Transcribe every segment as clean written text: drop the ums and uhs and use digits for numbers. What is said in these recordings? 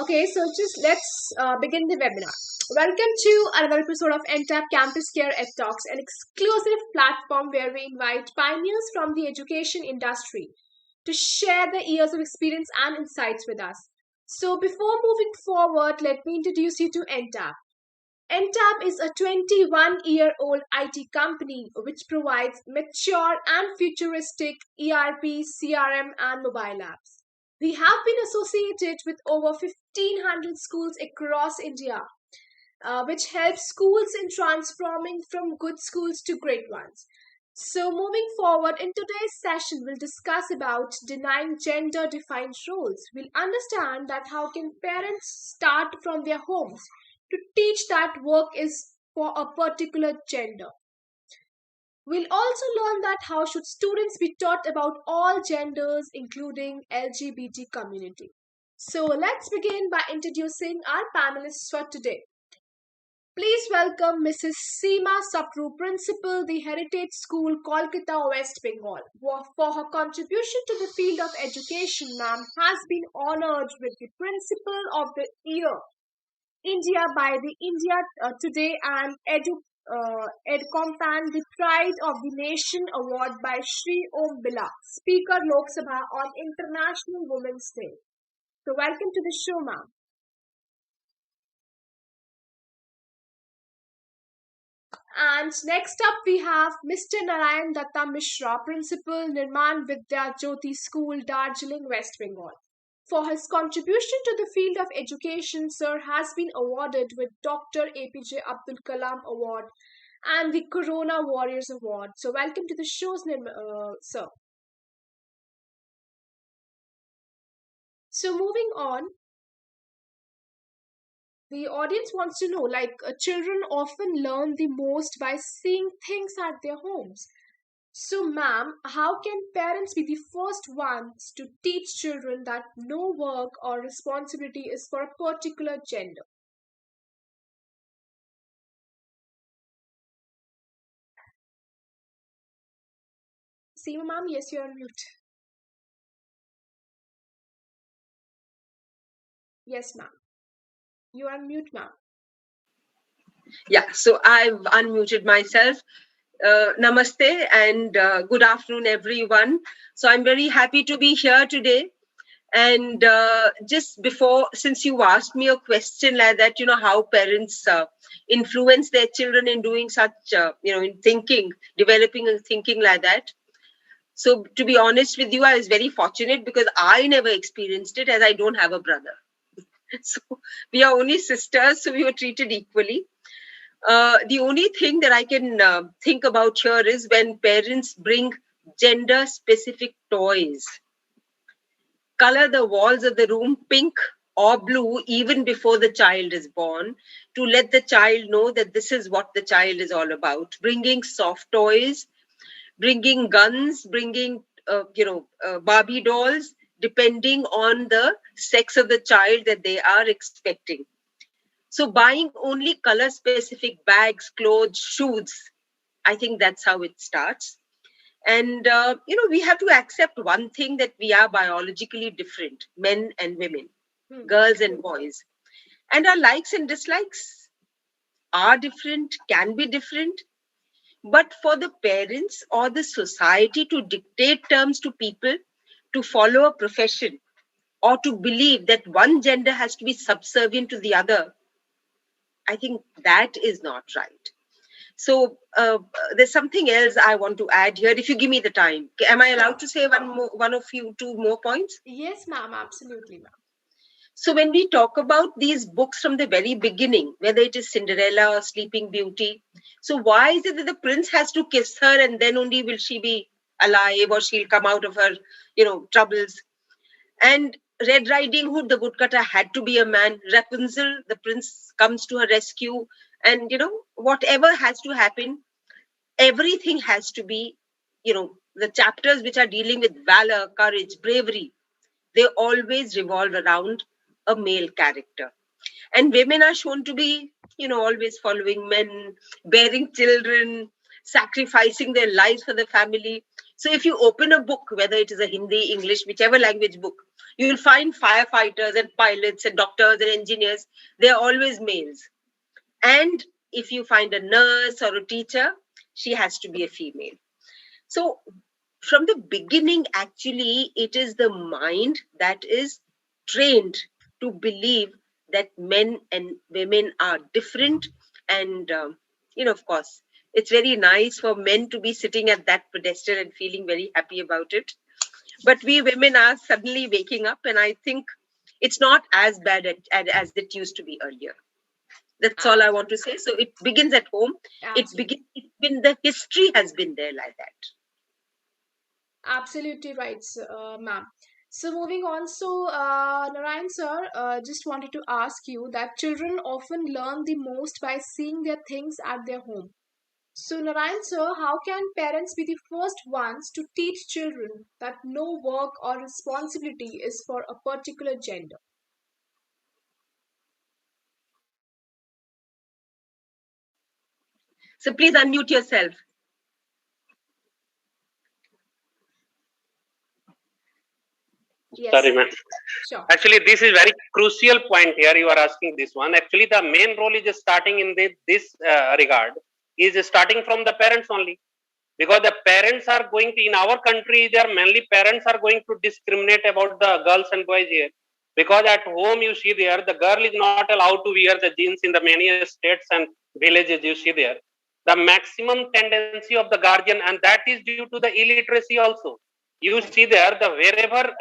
Okay, so just let's begin the webinar. Welcome to another episode of Entab CampusCare EdTalks, an exclusive platform where we invite pioneers from the education industry to share their years of experience and insights with us. So, before moving forward, let me introduce you to Entab. Entab is a 21-year-old IT company which provides mature and futuristic ERP, CRM, and mobile apps. We have been associated with over 1,500 schools across India, which helps schools in transforming from good schools to great ones. So, moving forward, in today's session, we'll discuss about denying gender-defined roles. We'll understand that how can parents start from their homes to teach that work is for a particular gender. We'll also learn that how should students be taught about all genders including LGBT community. So let's begin by introducing our panelists for today. Please welcome Mrs. Seema Sapru, Principal, the Heritage School, Kolkata, West Bengal. For her contribution to the field of education, ma'am has been honored with the Principal of the Year India by the India Today and EdCompan, the Pride of the Nation Award by Shri Om Bila, Speaker Lok Sabha on International Women's Day. So welcome to the show, ma'am. And next up we have Mr. Narayan Datta Mishra, Principal, Nirman Vidya Jyoti School, Darjeeling, West Bengal. For his contribution to the field of education, sir has been awarded with Dr. APJ Abdul Kalam Award and the Corona Warriors Award. So welcome to the show, sir. So moving on, the audience wants to know, children often learn the most by seeing things at their homes. So, ma'am, how can parents be the first ones to teach children that no work or responsibility is for a particular gender? Seema, ma'am, yes, you're on mute. Yes, ma'am. You are on mute, ma'am. Yeah, so I've unmuted myself. Namaste and good afternoon, everyone. So I'm very happy to be here today. And just before, since you asked me a question like that, how parents influence their children in doing such, in thinking, developing and thinking like that. So to be honest with you, I was very fortunate because I never experienced it as I don't have a brother. So we are only sisters, so we were treated equally. The only thing that I can think about here is when parents bring gender-specific toys, color the walls of the room pink or blue even before the child is born, to let the child know that this is what the child is all about. Bringing soft toys, bringing guns, bringing Barbie dolls, depending on the sex of the child that they are expecting. So buying only color specific bags, clothes, shoes, I think that's how it starts. And, we have to accept one thing, that we are biologically different, men and women, girls and boys. And our likes and dislikes are different, can be different. But for the parents or the society to dictate terms to people, to follow a profession, or to believe that one gender has to be subservient to the other, I think that is not right. So there's something else I want to add here. If you give me the time, am I allowed to say two more points? Yes, ma'am, absolutely, ma'am. So when we talk about these books from the very beginning, whether it is Cinderella or Sleeping Beauty, so why is it that the prince has to kiss her and then only will she be alive or she'll come out of her, troubles? And Red Riding Hood, the woodcutter, had to be a man. Rapunzel, the prince comes to her rescue. And, whatever has to happen, everything has to be, the chapters which are dealing with valor, courage, bravery, they always revolve around a male character. And women are shown to be, always following men, bearing children, sacrificing their lives for the family. So if you open a book, whether it is a Hindi, English, whichever language book, you will find firefighters and pilots and doctors and engineers. They are always males. And if you find a nurse or a teacher, she has to be a female. So from the beginning, actually, it is the mind that is trained to believe that men and women are different. And, of course, it's very nice for men to be sitting at that pedestal and feeling very happy about it. But we women are suddenly waking up, and I think it's not as bad as it used to be earlier. That's all I want to say. So it begins at home. The history has been there like that. Absolutely right, ma'am. So moving on, Narayan sir, just wanted to ask you that children often learn the most by seeing their things at their home. So Narayan sir, how can parents be the first ones to teach children that no work or responsibility is for a particular gender? So please unmute yourself. Yes. Sorry, ma'am. Sure. Actually, this is very crucial point here. You are asking this one. Actually, the main role is starting in this regard is starting from the parents only, because the parents are going to, in our country, there mainly parents are going to discriminate about the girls and boys here, because at home you see there the girl is not allowed to wear the jeans in the many states and villages. You see there the maximum tendency of the guardian, and that is due to the illiteracy also. You see there the wherever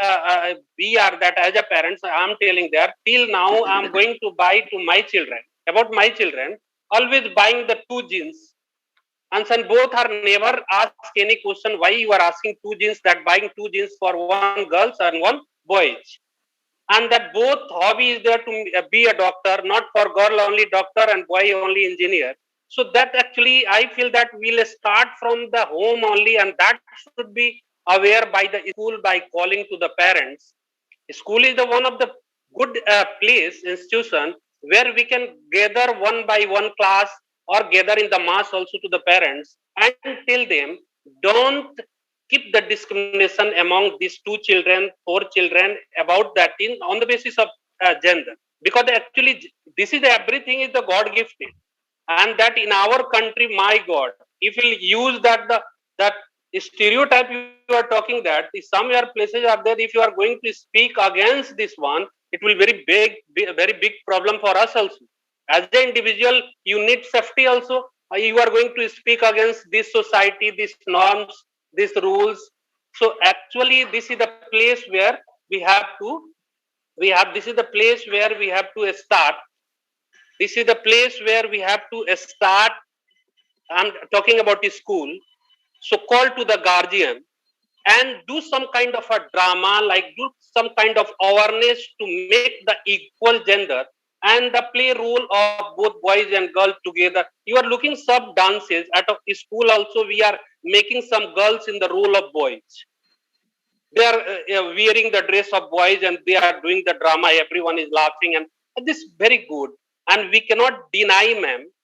we are, that as a parents I am telling there, till now I am going to buy to my children, about my children, always buying the two jeans, and then both are never asked any question why you are asking two jeans, that buying two jeans for one girls and one boys, and that both hobby is there to be a doctor, not for girl only doctor and boy only engineer. So that actually I feel that we'll start from the home only, and that should be aware by the school, by calling to the parents. School is the one of the good place institution where we can gather one by one class, or gather in the mass also to the parents and tell them, don't keep the discrimination among these two children, four children, about that in on the basis of gender, because actually this is everything is the God gifted, and that in our country, my God, if we use that stereotype you are talking, that somewhere places are there, if you are going to speak against this one, it will very big problem for us also. As an individual, you need safety also. You are going to speak against this society, these norms, these rules. So actually this is the place where we have to this is the place where we have to start. This is the place where we have to start. I'm talking about the school. So call to the guardian and do some kind of a drama, like do some kind of awareness to make the equal gender and the play role of both boys and girls together. You are looking some dances at a school also. We are making some girls in the role of boys. They are wearing the dress of boys and they are doing the drama. Everyone is laughing, and this is very good. And we cannot deny,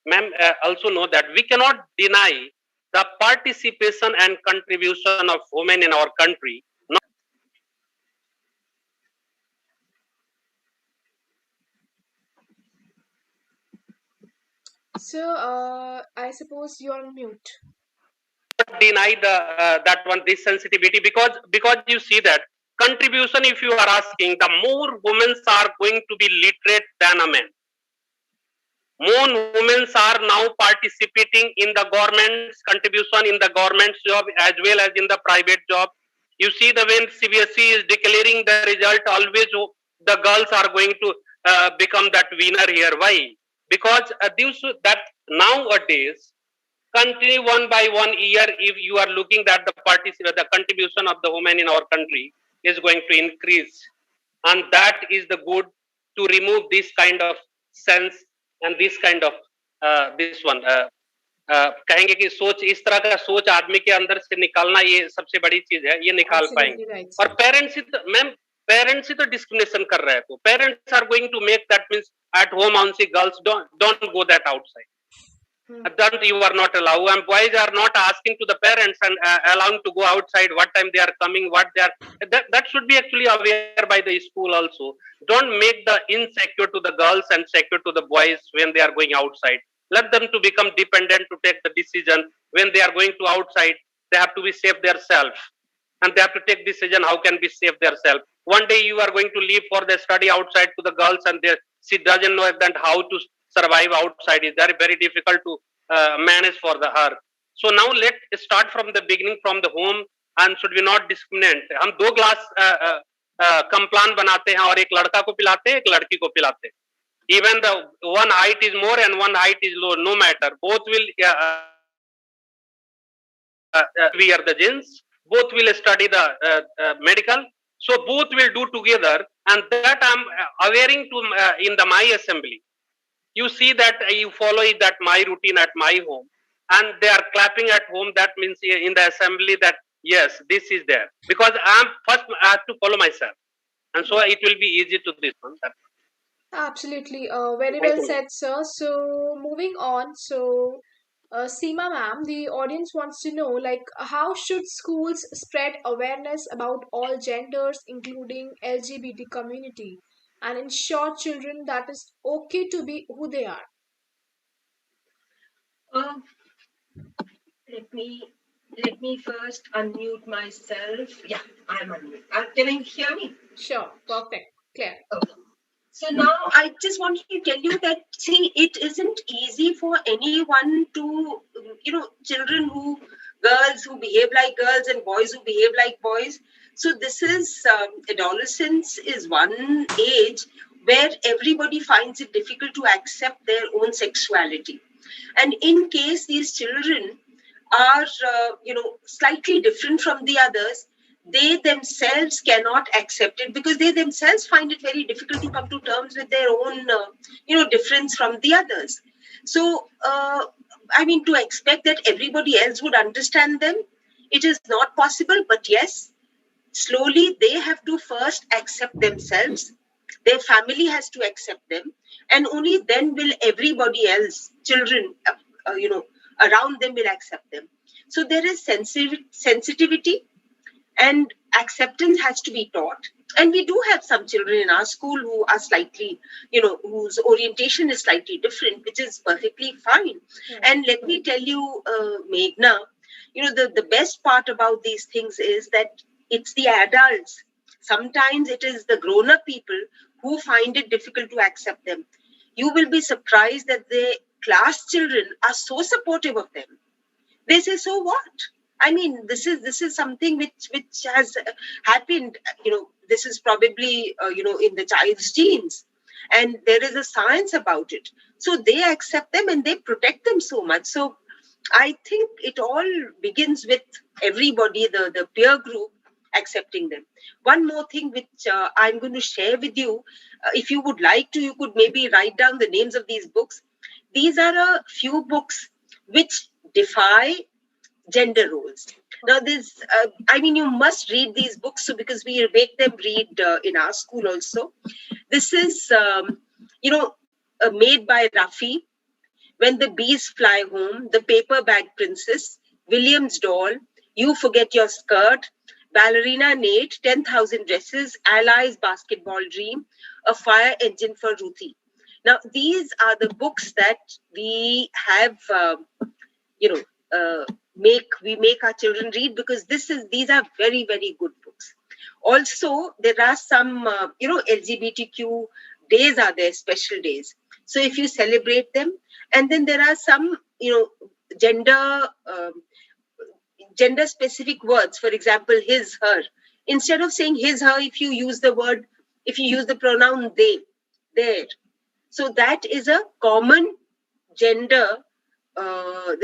ma'am also know that we cannot deny the participation and contribution of women in our country. So I suppose you're on mute. Deny the that one, this sensitivity, because you see that contribution, if you are asking, the more women are going to be literate than a man. More women are now participating in the government's contribution, in the government's job as well as in the private job. You see the when CBSE is declaring the result, always the girls are going to become that winner here. Why? Because that nowadays country one by one year, if you are looking at the contribution of the women in our country is going to increase, and that is the good to remove this kind of sense and this kind of this one कहेंगे कि सोच, इस तरह का सोच आदमी के अंदर से निकालना, ये सबसे बड़ी चीज है, ये निकाल पाएंगे। right. और पेरेंट्स ही मैम पेरेंट्स ही तो डिस्क्रिमिनेशन कर रहे हैं, तो parents are going to make that means at home on see girls don't go that outside. That you are not allowed, and boys are not asking to the parents and allowing to go outside what time they are coming, what they are. That should be actually aware by the school also. Don't make the insecure to the girls and secure to the boys when they are going outside. Let them to become dependent to take the decision. When they are going to outside, they have to be safe themselves, and they have to take decision how can be safe themselves. One day you are going to leave for the study outside to the girls, and she doesn't know that how to survive outside. Is very very difficult to manage for the her. So now let's start from the beginning, from the home, and should we not discriminate. हम दो glass Complan बनाते हैं और एक लड़का को पिलाते हैं, एक लड़की को पिलाते हैं. Even the one height is more and one height is low, no matter, both will wear the jeans, both will study the medical, so both will do together, and that I'm awareing to in the my assembly. You see that you follow that my routine at my home, and they are clapping at home. That means in the assembly that yes, this is there, because I'm first I have to follow myself, and so it will be easy to this one. Absolutely. Very Thank well you. said, sir. So moving on. So Seema ma'am, the audience wants to know like how should schools spread awareness about all genders, including LGBT community, and ensure children that it's okay to be who they are. Uh, let me let me first unmute myself. Yeah, I'm unmute. Can you hear me? Sure, perfect, clear. Okay. So now I just wanted to tell you that, see, it isn't easy for anyone to, children girls who behave like girls and boys who behave like boys. So this is, adolescence is one age where everybody finds it difficult to accept their own sexuality. And in case these children are, slightly different from the others, they themselves cannot accept it because they themselves find it very difficult to come to terms with their own, difference from the others. So, to expect that everybody else would understand them, it is not possible. But yes, slowly they have to first accept themselves. Their family has to accept them, and only then will everybody else, children, around them will accept them. So there is sensitivity and acceptance has to be taught. And we do have some children in our school who are slightly, whose orientation is slightly different, which is perfectly fine. And let me tell you, Meghna, the best part about these things is that it's the adults. Sometimes it is the grown-up people who find it difficult to accept them. You will be surprised that the class children are so supportive of them. They say, so what? This is something which has happened. This is probably in the child's genes, and there is a science about it. So they accept them and they protect them so much. So I think it all begins with everybody, the peer group, accepting them. One more thing which I'm going to share with you, if you would like to, you could maybe write down the names of these books. These are a few books which defy gender roles. Now, you must read these books, so because we make them read in our school also. This is, made by Rafi, When the Bees Fly Home, The Paper Bag Princess, William's Doll, You Forget Your Skirt, Ballerina Nate, 10,000 Dresses, Allies Basketball Dream, A Fire Engine for Ruthie. Now, these are the books that we have, make our children read, because these are very, very good books. Also, there are some, LGBTQ days are there, special days. So if you celebrate them, and then there are some, gender specific words. For example, his, her. Instead of saying his, her, if you use the pronoun they, their. So that is a common gender, a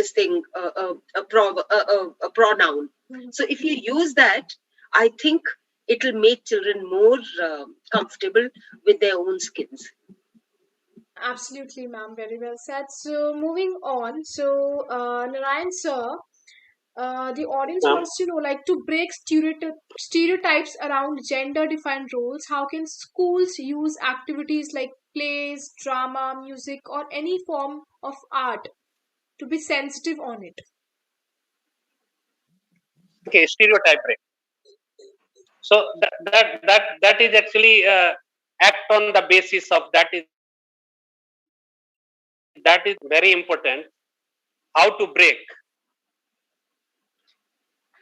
pronoun. So if you use that, I think it will make children more comfortable with their own skins. Absolutely, ma'am. Very well said. So moving on. So Narayan sir, the audience wants to know, like, to break stereotypes around gender-defined roles, how can schools use activities like plays, drama, music, or any form of art to be sensitive on it. Okay, stereotype break. So that is actually act on the basis of that is very important. How to break?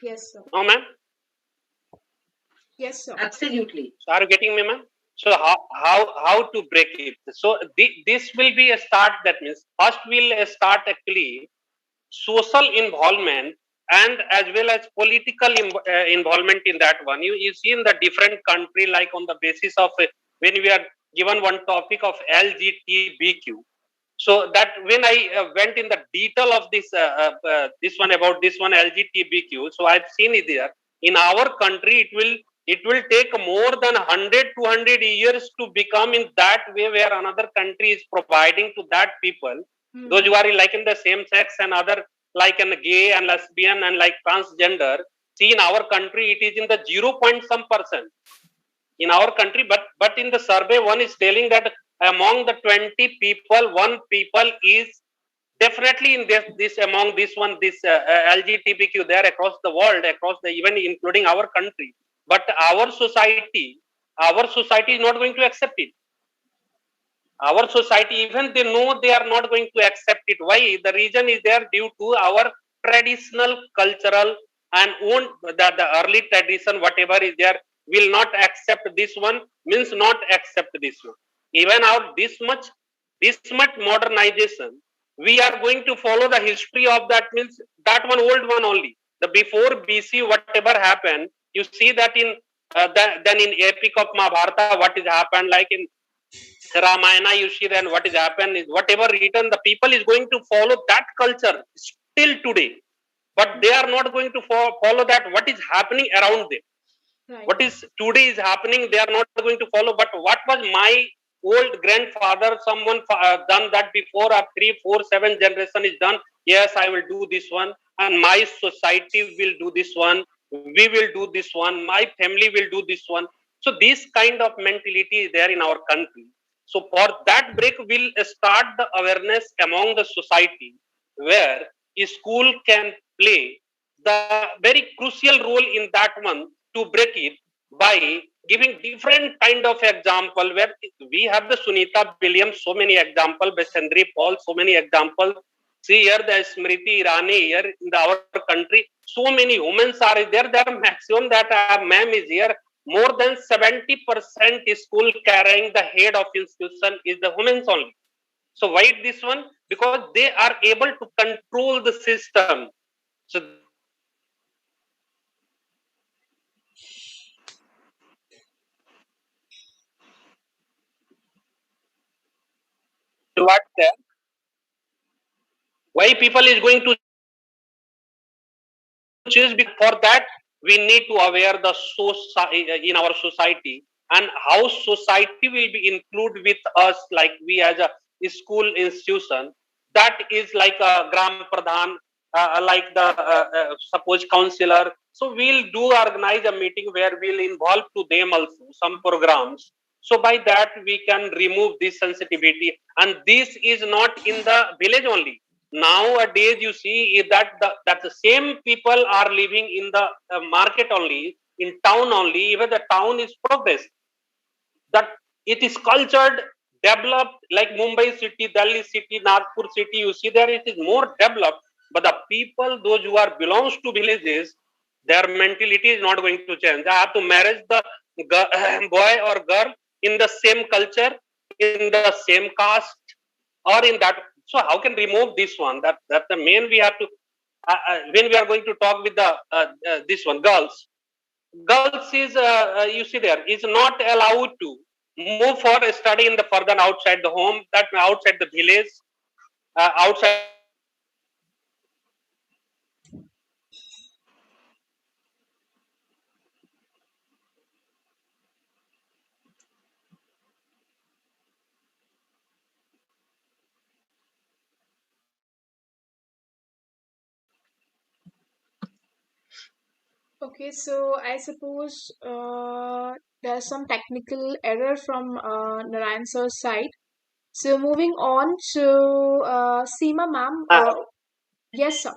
Yes, sir. No, ma'am. Yes, sir. Absolutely. So are you getting me, ma'am? So how to break it? So this will be a start. That means first we'll start actually social involvement and as well as political involvement in that one. You see in the different country, like on the basis of when we are given one topic of LGBTQ. So that when I went in the detail of this one about this one LGBTQ, so I've seen it there. In our country, it will take more than 100 200 years to become in that way where another country is providing to that people, those who are like in the same sex and other like in gay and lesbian and like transgender. See, in our country it is in the 0 point some percent in our country, but in the survey one is telling that among the 20 people, one people is definitely in this among this one, this LGBTQ there across the world, across the even including our country. But our society is not going to accept it. Our society, even they know, they are not going to accept it. Why? The reason is there due to our traditional cultural and own the early tradition, whatever is there, will not accept this one, means not accept this one. Even our this much modernization, we are going to follow the history of that, means that one old one only, the before BC whatever happened. You see that in then in epic of Mahabharata what is happened, like in Ramayana, you see then what is happened is whatever written, the people is going to follow that culture still today, but they are not going to follow that what is happening around them. Right. What is today is happening, they are not going to follow. But what was my old grandfather, someone done that before a 3 4 7 generation is done. Yes, I will do this one, and my society will do this one. We will do this one. My family will do this one. So this kind of mentality is there in our country. So for that break, we'll start the awareness among the society where a school can play the very crucial role in that one to break it by giving different kind of example where we have the Sunita Williams, so many example, Besandri Paul, so many example. See here the Smriti Irani here in our country, so many women are there. There maximum that ma'am is here. More than 70% school carrying the head of institution is the women only. So why this one? Because they are able to control the system. So what why people is going to choose? For that we need to aware the in our society, and how society will be include with us, like we as a school institution. That is like a gram pradhan, like the suppose counselor. So we'll do organize a meeting where we'll involve to them also some programs. So by that we can remove this sensitivity, and this is not in the village only. Nowadays you see is that the same people are living in the market only, in town only. Even the town is progress, that it is cultured, developed, like Mumbai city, Delhi city, Nagpur city, you see there it is more developed. But the people, those who are belongs to villages, their mentality is not going to change. I have to marry the boy or girl in the same culture, in the same caste, or in that. So how can remove this one? That the main we have to when we are going to talk with the this one girls is you see there is not allowed to move for study in the further outside the home, that outside the village, outside. Okay, so I suppose there's some technical error from Narayan sir's side. So moving on to Seema ma'am. uh, Yes, sir.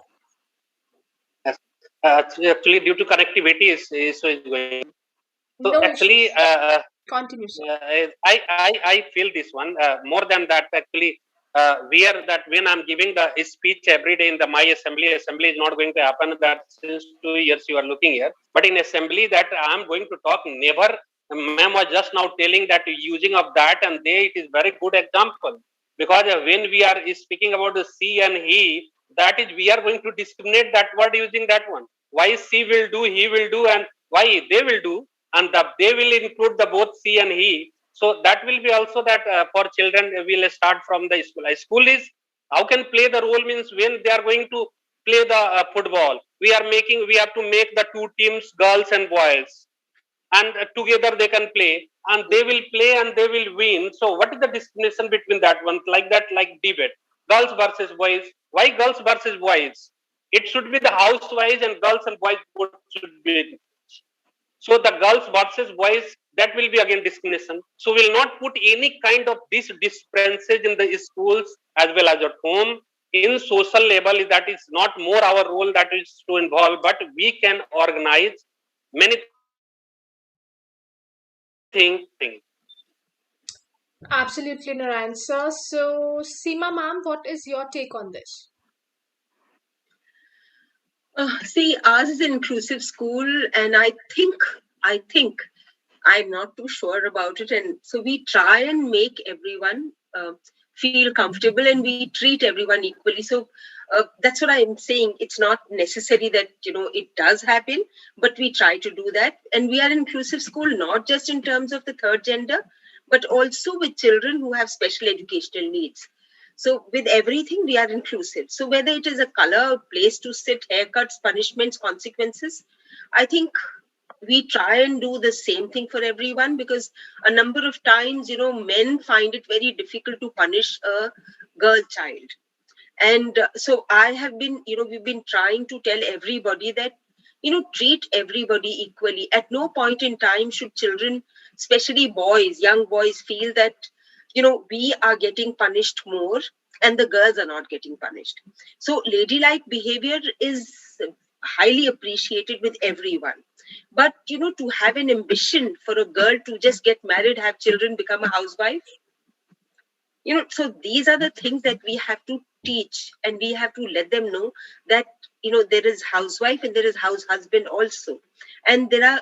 Yes. Actually, due to connectivity, is going. So No actually, issues. Continue, sir. I feel this one more than that. Actually, where that when I'm giving the speech every day in the my assembly is not going to happen. That since 2 years you are looking here, but in assembly that I'm going to talk. Never, ma'am was just now telling that using of that and they it is very good example because when we are speaking about the she and he, that is we are going to discriminate that word using that one. Why she will do, he will do, and why they will do, and they will include the both she and he. So that will be also that for children will start from the school. School is how can play the role means when they are going to play the football. We have to make the two teams, girls and boys, and together they can play and they will play and they will win. So what is the distinction between that one, like that, like debate, girls versus boys? Why girls versus boys? It should be the housewise and girls and boys both should be. So the girls versus boys, that will be again discrimination. So we'll not put any kind of this differences in the schools as well as at home. In social level, that is not more our role that is to involve, but we can organize many things. Absolutely, Narayan, sir. So, Seema, ma'am, what is your take on this? See, ours is an inclusive school, and I think I'm not too sure about it, and so we try and make everyone feel comfortable, and we treat everyone equally. So that's what I'm saying. It's not necessary that it does happen, but we try to do that, and we are an inclusive school, not just in terms of the third gender, but also with children who have special educational needs. So with everything, we are inclusive. So whether it is a color, place to sit, haircuts, punishments, consequences, I think we try and do the same thing for everyone, because a number of times, men find it very difficult to punish a girl child. And so I have been, we've been trying to tell everybody that, treat everybody equally. At no point in time should children, especially boys, young boys, feel that, we are getting punished more and the girls are not getting punished. So ladylike behavior is highly appreciated with everyone. But, to have an ambition for a girl to just get married, have children, become a housewife, so these are the things that we have to teach, and we have to let them know that there is housewife and there is house husband also, and there are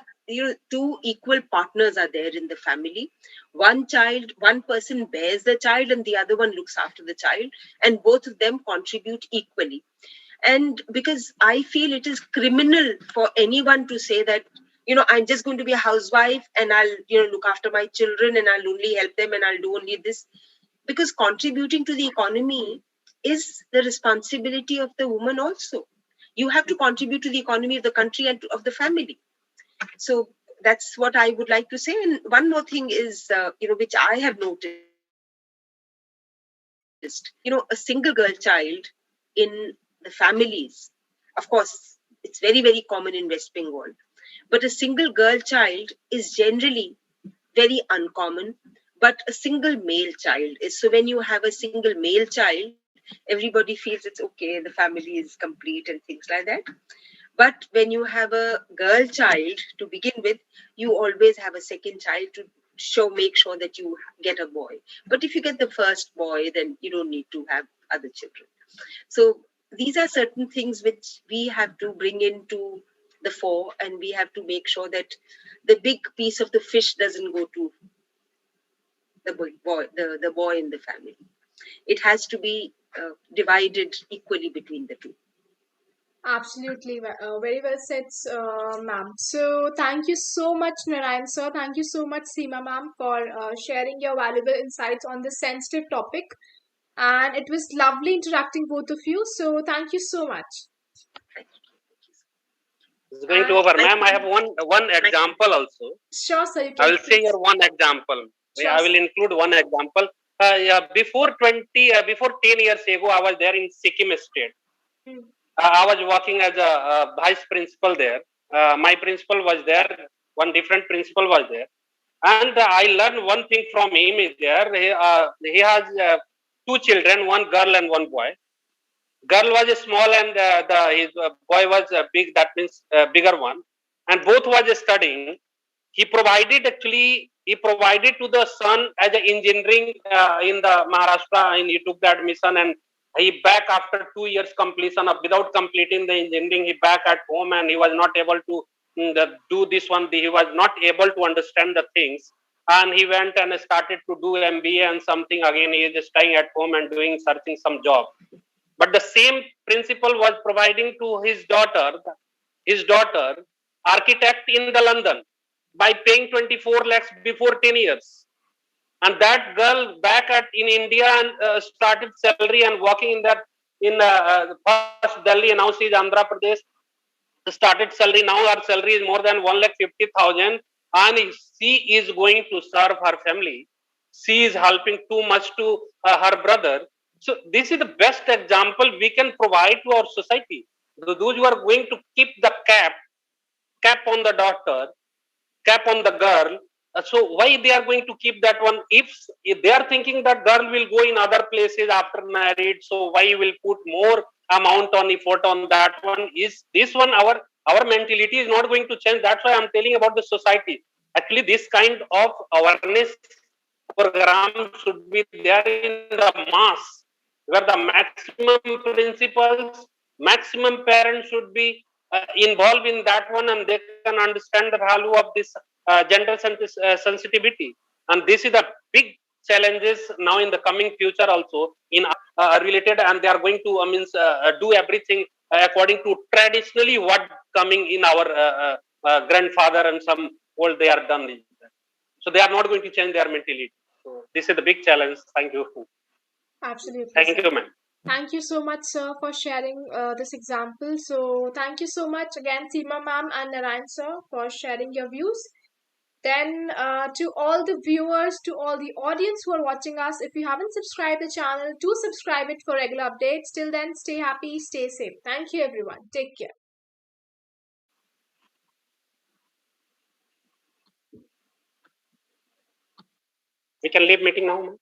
two equal partners are there in the family. One person bears the child and the other one looks after the child, and both of them contribute equally. And because I feel it is criminal for anyone to say that I'm just going to be a housewife and I'll look after my children and I'll only help them and I'll do only this, because contributing to the economy is the responsibility of the woman also. You have to contribute to the economy of the country and of the family. So that's what I would like to say. And one more thing is, which I have noticed, a single girl child in the families, of course, it's very, very common in West Bengal, but a single girl child is generally very uncommon, but a single male child is. So when you have a single male child, everybody feels it's okay, the family is complete and things like that. But when you have a girl child to begin with, you always have a second child to make sure that you get a boy. But if you get the first boy, then you don't need to have other children. So these are certain things which we have to bring into the fore, and we have to make sure that the big piece of the fish doesn't go to the boy in the family. It has to be divided equally between the two. Absolutely, very well said, ma'am. So, thank you so much, Narayan sir. Thank you so much, Seema ma'am, for sharing your valuable insights on this sensitive topic. And it was lovely interacting both of you. So, thank you so much. It's going to over, ma'am. I have one example also. Sure, sir. You I can will say your one example. Sure, I will include one example. Yeah, before 10 years ago, I was there in Sikkim state. Hmm. I was working as a vice principal there. My principal was there. One different principal was there, and I learned one thing from him. Is there he has two children, one girl and one boy. Girl was small and his boy was big. That means bigger one, and both was studying. He provided to the son as an engineering in the Maharashtra, and he took the admission, and he back after 2 years completion of without completing the engineering. He back at home, and he was not able to do this one. He was not able to understand the things, and he went and started to do MBA and something again. He is staying at home and doing searching some job. But the same principal was providing to his daughter, architect in the London, by paying 24 lakhs before 10 years. And that girl back at in India and started salary and working in that in first Delhi, and now she's Andhra Pradesh. Started salary, now her salary is more than 1,50,000, and she is going to serve her family. She is helping too much to her brother. So this is the best example we can provide to our society. Those who are going to keep the cap on the daughter, cap on the girl. So why they are going to keep that one? If they are thinking that girl will go in other places after married, so why will put more amount on effort on that one? Is this one our mentality is not going to change? That's why I'm telling about the society. Actually, this kind of awareness program should be there in the mass, where the maximum principals, maximum parents should be involved in that one, and they can understand the value of this gender sensitivity. And this is the big challenges now in the coming future also in related, and they are going to do everything according to traditionally what coming in our grandfather and some old they are done. So they are not going to change their mentality. So this is the big challenge. Thank you. Absolutely. Thank Sir. you, ma'am. Thank you so much, sir, for sharing this example. So, thank you so much again, Seema ma'am and Narayan sir, for sharing your views. Then, to all the viewers, to all the audience who are watching us, if you haven't subscribed the channel, do subscribe it for regular updates. Till then, stay happy, stay safe. Thank you, everyone. Take care. We can leave meeting now, ma'am.